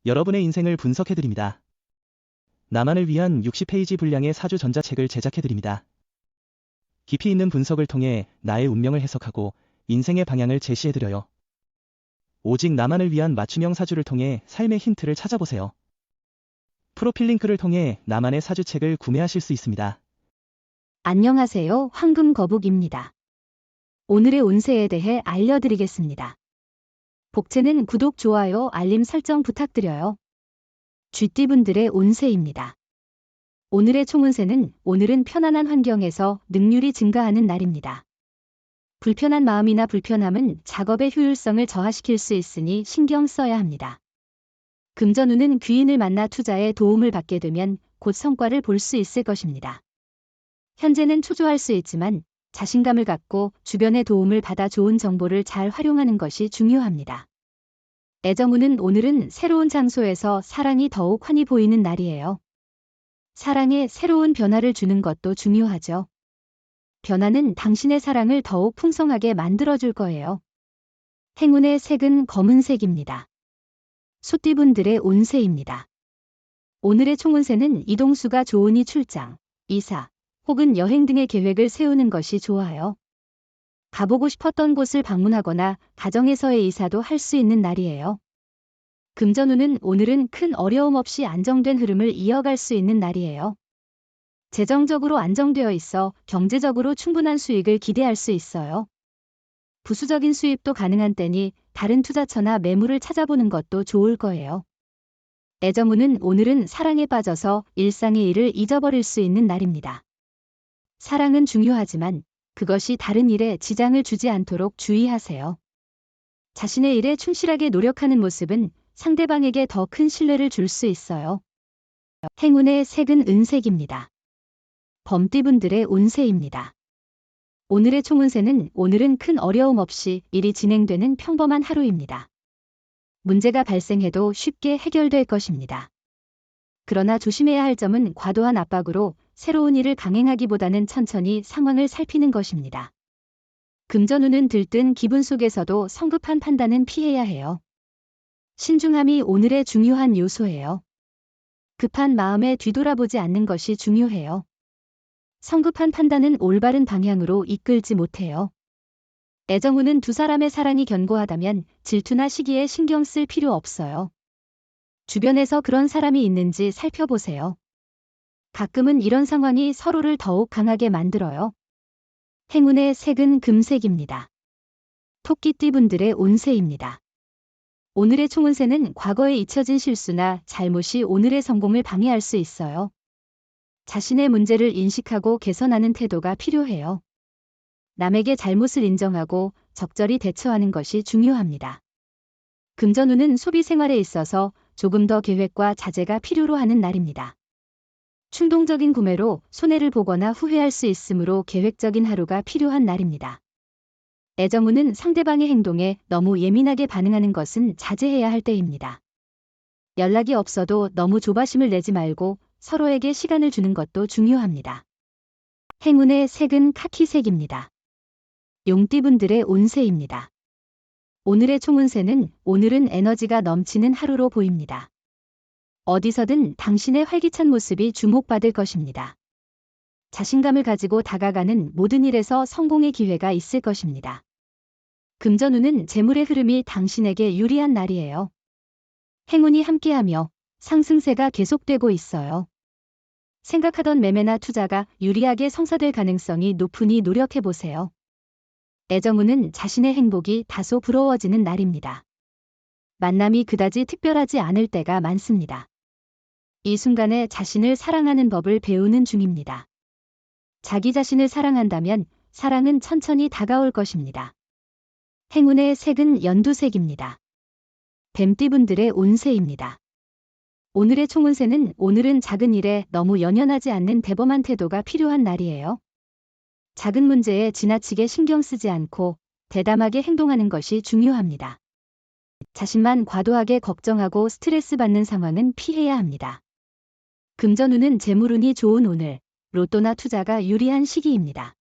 여러분의 인생을 분석해드립니다. 나만을 위한 60페이지 분량의 사주 전자책을 제작해드립니다. 깊이 있는 분석을 통해 나의 운명을 해석하고 인생의 방향을 제시해드려요. 오직 나만을 위한 맞춤형 사주를 통해 삶의 힌트를 찾아보세요. 프로필 링크를 통해 나만의 사주책을 구매하실 수 있습니다. 안녕하세요. 황금거북입니다. 오늘의 운세에 대해 알려드리겠습니다. 복채는 구독, 좋아요, 알림 설정 부탁드려요. 쥐띠분들의 운세입니다. 오늘의 총운세는 오늘은 편안한 환경에서 능률이 증가하는 날입니다. 불편한 마음이나 불편함은 작업의 효율성을 저하시킬 수 있으니 신경 써야 합니다. 금전운은 귀인을 만나 투자에 도움을 받게 되면 곧 성과를 볼 수 있을 것입니다. 현재는 초조할 수 있지만 자신감을 갖고 주변의 도움을 받아 좋은 정보를 잘 활용하는 것이 중요합니다. 애정운은 오늘은 새로운 장소에서 사랑이 더욱 환히 보이는 날이에요. 사랑에 새로운 변화를 주는 것도 중요하죠. 변화는 당신의 사랑을 더욱 풍성하게 만들어줄 거예요. 행운의 색은 검은색입니다. 소띠분들의 운세입니다. 오늘의 총운세는 이동수가 좋으니 출장, 이사, 혹은 여행 등의 계획을 세우는 것이 좋아요. 가보고 싶었던 곳을 방문하거나 가정에서의 이사도 할 수 있는 날이에요. 금전운은 오늘은 큰 어려움 없이 안정된 흐름을 이어갈 수 있는 날이에요. 재정적으로 안정되어 있어 경제적으로 충분한 수익을 기대할 수 있어요. 부수적인 수입도 가능한 때니 다른 투자처나 매물을 찾아보는 것도 좋을 거예요. 애정운은 오늘은 사랑에 빠져서 일상의 일을 잊어버릴 수 있는 날입니다. 사랑은 중요하지만 그것이 다른 일에 지장을 주지 않도록 주의하세요. 자신의 일에 충실하게 노력하는 모습은 상대방에게 더 큰 신뢰를 줄 수 있어요. 행운의 색은 은색입니다. 범띠분들의 운세입니다. 오늘의 총운세는 오늘은 큰 어려움 없이 일이 진행되는 평범한 하루입니다. 문제가 발생해도 쉽게 해결될 것입니다. 그러나 조심해야 할 점은 과도한 압박으로 새로운 일을 강행하기보다는 천천히 상황을 살피는 것입니다. 금전운은 들뜬 기분 속에서도 성급한 판단은 피해야 해요. 신중함이 오늘의 중요한 요소예요. 급한 마음에 뒤돌아보지 않는 것이 중요해요. 성급한 판단은 올바른 방향으로 이끌지 못해요. 애정운은 두 사람의 사랑이 견고하다면 질투나 시기에 신경 쓸 필요 없어요. 주변에서 그런 사람이 있는지 살펴보세요. 가끔은 이런 상황이 서로를 더욱 강하게 만들어요. 행운의 색은 금색입니다. 토끼띠분들의 운세입니다. 오늘의 총운세는 과거에 잊혀진 실수나 잘못이 오늘의 성공을 방해할 수 있어요. 자신의 문제를 인식하고 개선하는 태도가 필요해요. 남에게 잘못을 인정하고 적절히 대처하는 것이 중요합니다. 금전운은 소비 생활에 있어서 조금 더 계획과 자제가 필요로 하는 날입니다. 충동적인 구매로 손해를 보거나 후회할 수 있으므로 계획적인 하루가 필요한 날입니다. 애정운은 상대방의 행동에 너무 예민하게 반응하는 것은 자제해야 할 때입니다. 연락이 없어도 너무 조바심을 내지 말고 서로에게 시간을 주는 것도 중요합니다. 행운의 색은 카키색입니다. 용띠분들의 운세입니다. 오늘의 총운세는 오늘은 에너지가 넘치는 하루로 보입니다. 어디서든 당신의 활기찬 모습이 주목받을 것입니다. 자신감을 가지고 다가가는 모든 일에서 성공의 기회가 있을 것입니다. 금전운은 재물의 흐름이 당신에게 유리한 날이에요. 행운이 함께하며 상승세가 계속되고 있어요. 생각하던 매매나 투자가 유리하게 성사될 가능성이 높으니 노력해보세요. 애정운은 자신의 행복이 다소 부러워지는 날입니다. 만남이 그다지 특별하지 않을 때가 많습니다. 이 순간에 자신을 사랑하는 법을 배우는 중입니다. 자기 자신을 사랑한다면 사랑은 천천히 다가올 것입니다. 행운의 색은 연두색입니다. 뱀띠분들의 운세입니다. 오늘의 총운세는 오늘은 작은 일에 너무 연연하지 않는 대범한 태도가 필요한 날이에요. 작은 문제에 지나치게 신경 쓰지 않고 대담하게 행동하는 것이 중요합니다. 자신만 과도하게 걱정하고 스트레스 받는 상황은 피해야 합니다. 금전운은 재물운이 좋은 오늘, 로또나 투자가 유리한 시기입니다.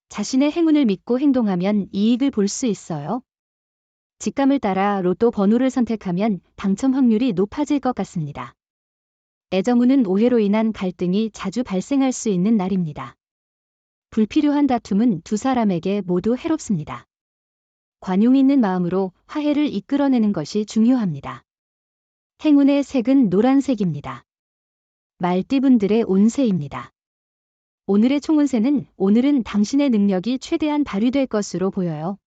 자신의 행운을 믿고 행동하면 이익을 볼 수 있어요. 직감을 따라 로또 번호를 선택하면 당첨 확률이 높아질 것 같습니다. 애정운은 오해로 인한 갈등이 자주 발생할 수 있는 날입니다. 불필요한 다툼은 두 사람에게 모두 해롭습니다. 관용 있는 마음으로 화해를 이끌어내는 것이 중요합니다. 행운의 색은 노란색입니다. 말띠분들의 운세입니다. 오늘의 총운세는 오늘은 당신의 능력이 최대한 발휘될 것으로 보여요.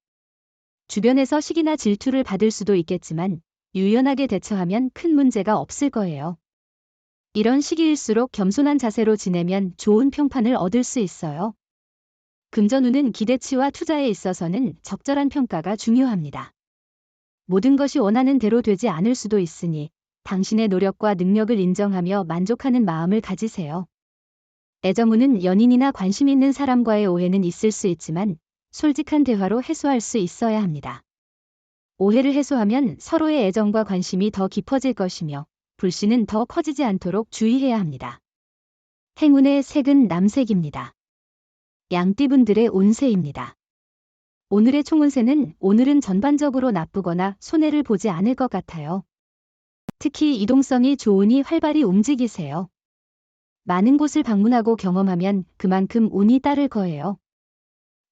주변에서 시기나 질투를 받을 수도 있겠지만 유연하게 대처하면 큰 문제가 없을 거예요. 이런 시기일수록 겸손한 자세로 지내면 좋은 평판을 얻을 수 있어요. 금전운은 기대치와 투자에 있어서는 적절한 평가가 중요합니다. 모든 것이 원하는 대로 되지 않을 수도 있으니 당신의 노력과 능력을 인정하며 만족하는 마음을 가지세요. 애정운은 연인이나 관심 있는 사람과의 오해는 있을 수 있지만 솔직한 대화로 해소할 수 있어야 합니다. 오해를 해소하면 서로의 애정과 관심이 더 깊어질 것이며 불씨는 더 커지지 않도록 주의해야 합니다. 행운의 색은 남색입니다. 양띠분들의 운세입니다. 오늘의 총운세는 오늘은 전반적으로 나쁘거나 손해를 보지 않을 것 같아요. 특히 이동성이 좋으니 활발히 움직이세요. 많은 곳을 방문하고 경험하면 그만큼 운이 따를 거예요.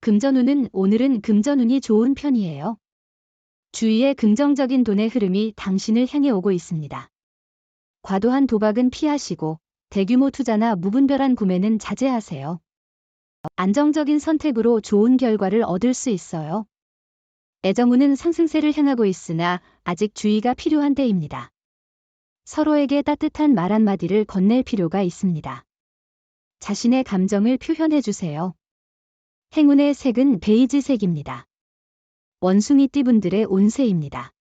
금전운은 오늘은 금전운이 좋은 편이에요. 주위에 긍정적인 돈의 흐름이 당신을 향해 오고 있습니다. 과도한 도박은 피하시고 대규모 투자나 무분별한 구매는 자제하세요. 안정적인 선택으로 좋은 결과를 얻을 수 있어요. 애정운은 상승세를 향하고 있으나 아직 주의가 필요한 때입니다. 서로에게 따뜻한 말 한마디를 건넬 필요가 있습니다. 자신의 감정을 표현해 주세요. 행운의 색은 베이지색입니다. 원숭이띠분들의 운세입니다.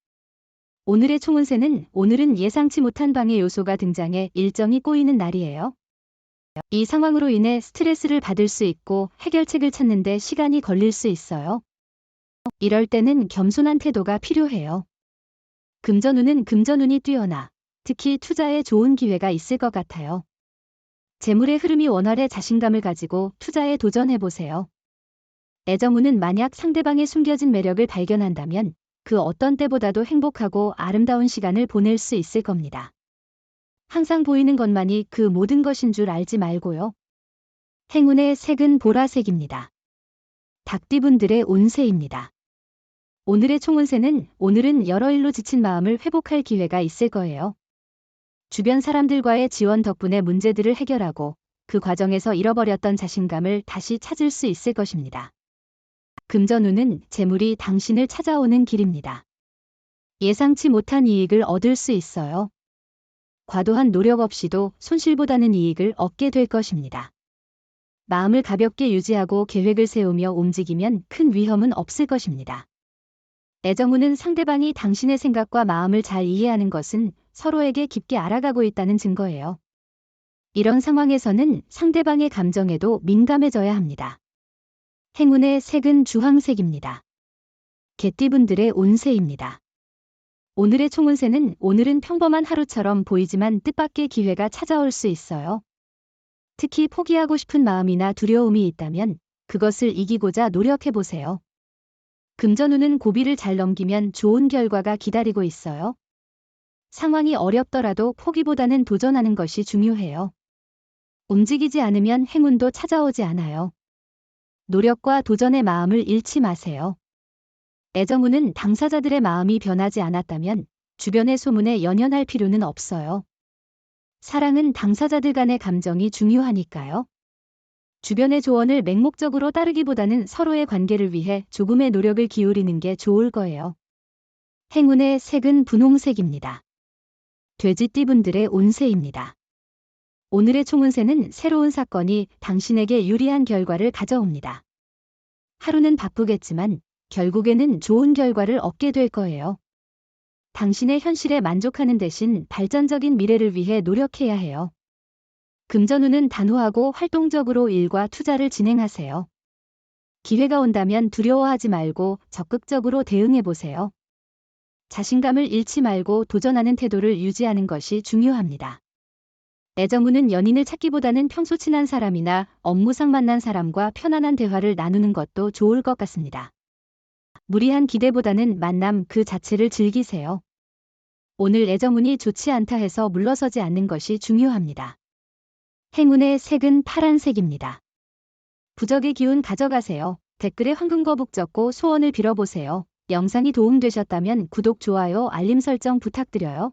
오늘의 총운세는 오늘은 예상치 못한 방해 요소가 등장해 일정이 꼬이는 날이에요. 이 상황으로 인해 스트레스를 받을 수 있고 해결책을 찾는데 시간이 걸릴 수 있어요. 이럴 때는 겸손한 태도가 필요해요. 금전운은 금전운이 뛰어나 특히 투자에 좋은 기회가 있을 것 같아요. 재물의 흐름이 원활해 자신감을 가지고 투자에 도전해보세요. 애정운은 만약 상대방의 숨겨진 매력을 발견한다면 그 어떤 때보다도 행복하고 아름다운 시간을 보낼 수 있을 겁니다. 항상 보이는 것만이 그 모든 것인 줄 알지 말고요. 행운의 색은 보라색입니다. 닭띠분들의 운세입니다. 오늘의 총운세는 오늘은 여러 일로 지친 마음을 회복할 기회가 있을 거예요. 주변 사람들과의 지원 덕분에 문제들을 해결하고 그 과정에서 잃어버렸던 자신감을 다시 찾을 수 있을 것입니다. 금전운은 재물이 당신을 찾아오는 길입니다. 예상치 못한 이익을 얻을 수 있어요. 과도한 노력 없이도 손실보다는 이익을 얻게 될 것입니다. 마음을 가볍게 유지하고 계획을 세우며 움직이면 큰 위험은 없을 것입니다. 애정운은 상대방이 당신의 생각과 마음을 잘 이해하는 것은 서로에게 깊게 알아가고 있다는 증거예요. 이런 상황에서는 상대방의 감정에도 민감해져야 합니다. 행운의 색은 주황색입니다. 개띠분들의 운세입니다. 오늘의 총운세는 오늘은 평범한 하루처럼 보이지만 뜻밖의 기회가 찾아올 수 있어요. 특히 포기하고 싶은 마음이나 두려움이 있다면 그것을 이기고자 노력해보세요. 금전운은 고비를 잘 넘기면 좋은 결과가 기다리고 있어요. 상황이 어렵더라도 포기보다는 도전하는 것이 중요해요. 움직이지 않으면 행운도 찾아오지 않아요. 노력과 도전의 마음을 잃지 마세요. 애정운은 당사자들의 마음이 변하지 않았다면 주변의 소문에 연연할 필요는 없어요. 사랑은 당사자들 간의 감정이 중요하니까요. 주변의 조언을 맹목적으로 따르기보다는 서로의 관계를 위해 조금의 노력을 기울이는 게 좋을 거예요. 행운의 색은 분홍색입니다. 돼지띠분들의 운세입니다. 오늘의 총운세는 새로운 사건이 당신에게 유리한 결과를 가져옵니다. 하루는 바쁘겠지만 결국에는 좋은 결과를 얻게 될 거예요. 당신의 현실에 만족하는 대신 발전적인 미래를 위해 노력해야 해요. 금전운은 단호하고 활동적으로 일과 투자를 진행하세요. 기회가 온다면 두려워하지 말고 적극적으로 대응해보세요. 자신감을 잃지 말고 도전하는 태도를 유지하는 것이 중요합니다. 애정운은 연인을 찾기보다는 평소 친한 사람이나 업무상 만난 사람과 편안한 대화를 나누는 것도 좋을 것 같습니다. 무리한 기대보다는 만남 그 자체를 즐기세요. 오늘 애정운이 좋지 않다 해서 물러서지 않는 것이 중요합니다. 행운의 색은 파란색입니다. 부적의 기운 가져가세요. 댓글에 황금거북 적고 소원을 빌어보세요. 영상이 도움되셨다면 구독, 좋아요, 알림 설정 부탁드려요.